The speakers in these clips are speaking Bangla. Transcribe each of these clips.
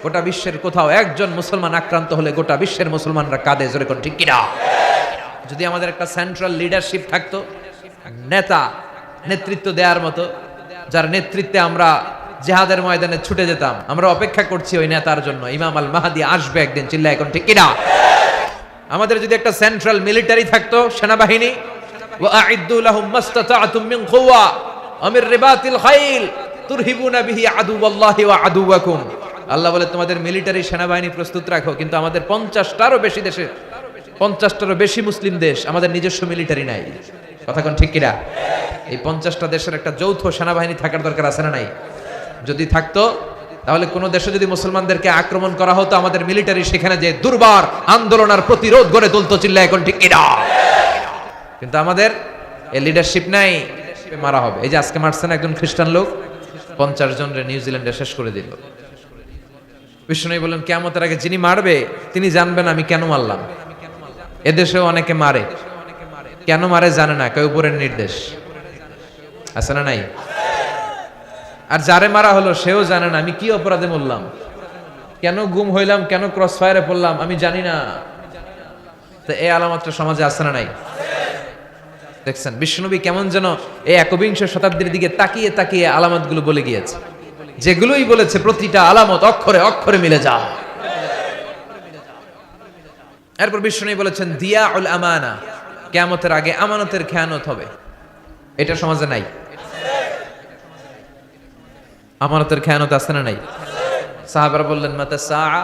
গোটা বিশ্বের কোথাও একজন মুসলমান আক্রান্ত হলে গোটা বিশ্বের মুসলমানরা কাঁদে, জোরে কোন ঠিক কিনা? যদি আমাদের একটা সেন্ট্রাল লিডারশিপ থাকতো, নেতা নেতৃত্ব দেওয়ার মতো, যার নেতৃত্বে আমরা জিহাদের ময়দানে ছুটে যেতাম, আমরা অপেক্ষা করছি ওই নেতার জন্য, ইমাম আল মাহদি আসবে একদিন, চিল্লায় এখন ঠিক কিনা? আমাদের যদি একটা সেন্ট্রাল মিলিটারি থাকতো, সেনাবাহিনী, ওয়াআইদ্দু লাহুম মাসতাতা'তুম মিন কুওয়া ওয়া মির রিবাতিল খাইল তুরহিবুনা বিহি আদুওয়াল্লাহি ওয়া আদুওয়াকুম। আল্লাহ বলে তোমাদের মিলিটারি সেনাবাহিনী প্রস্তুত রাখো, কিন্তু আমাদের 50টারও বেশি দেশে, 50টারও বেশি মুসলিম দেশ, আমাদের নিজস্ব মিলিটারি নাই। কথা কোন ঠিক কিনা? এই 50টা দেশের একটা যৌথ সেনাবাহিনী থাকার দরকার আছে না নাই? যদি থাকতো তাহলে কোন দেশে যদি মুসলমানদেরকে আক্রমণ করা হতো, আমাদের মিলিটারি সেখানে যে দুর্বার আন্দোলন আর প্রতিরোধ গড়ে তুলতো, চিল্লায় এখন ঠিক কিনা? কিন্তু আমাদের এই লিডারশিপ নাই, মারা হবে। এই যে আজকে মারছেন একজন খ্রিস্টান লোক, 50 জনরে নিউজিল্যান্ডে শেষ করে দিল। বিষ্ণু বললেন কিয়ামতের আগে যিনি মারবে তিনি জানবেন আমি কেন মারলাম। এদেশেও অনেকে মারে, কেন মারে জানে না, কেউ উপরের নির্দেশ আছে না নাই? আর যারে মারা হলো সেও জানে না আমি কি অপরাধে মরলাম, কেন গুম হইলাম, কেন ক্রস ফায়ারে পড়লাম, আমি জানি না। তো এই আলামতটা সমাজে আছে না নাই? দেখছেন বিশ্বনবী কেমন যেন এই 21 শতাব্দীর দিকে তাকিয়ে তাকিয়ে আলামতগুলো বলে গিয়েছে, যেগুলোই বলেছে প্রতিটা আলামত অক্ষরে অক্ষরে মিলে যা। এরপর বিশ্বনবী বলেছেন দিয়াউল আমানা, কিয়ামতের আগে আমানতের খেয়ানত হবে। এটা সমাজে নাই। আমানতের খেয়ানত আছে না নাই? সাহাবারা বললেন মাতা সাআ,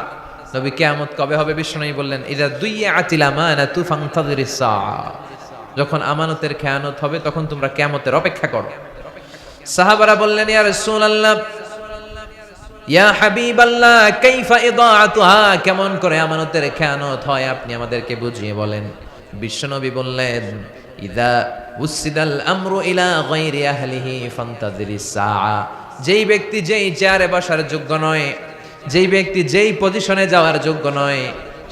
নবী কিয়ামত কবে হবে? বিশ্বনবী বললেন ইযা দুইয়াতিল আমানাতু ফান্তাযিরিস সাআ, যখন আমানতের খেয়ানত হবে তখন তোমরা কিয়ামতের অপেক্ষা করো। সাহাবারা বললেন ইয়া রাসূলুল্লাহ, ইয়া হাবিবাল্লাহ, কাইফা ইদাআতুহা, কেমন করে আমানতের খেয়ানত হয় আপনি আমাদেরকে বুঝিয়ে বলেন। বিশ্বনবী বললেন ইযা উসিদাল আমরু ইলা গায়রি আহলিহি ফান্তাযিরিস সাআ, যেই ব্যক্তি যেই চেয়ারে বসার যোগ্য নয়, যেই ব্যক্তি যেই পজিশনে যাওয়ার যোগ্য নয়,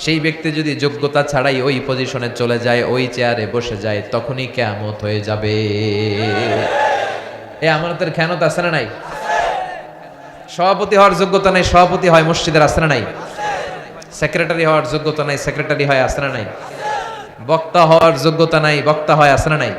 সেই ব্যক্তি যদি যোগ্যতা ছাড়াই ওই পজিশনে চলে যায়, ওই চেয়ারে বসে যায়, তখনই কিয়ামত হয়ে যাবে। এই আমানতের খেয়ানত আছে না নাই? সভাপতি হওয়ার যোগ্যতা নাই, সভাপতি হয় মসজিদের, আছে না নাই? সেক্রেটারি হওয়ার যোগ্যতা নাই, সেক্রেটারি হয়, আছে না নাই? বক্তা হওয়ার যোগ্যতা নাই, বক্তা হয়, আছে না নাই?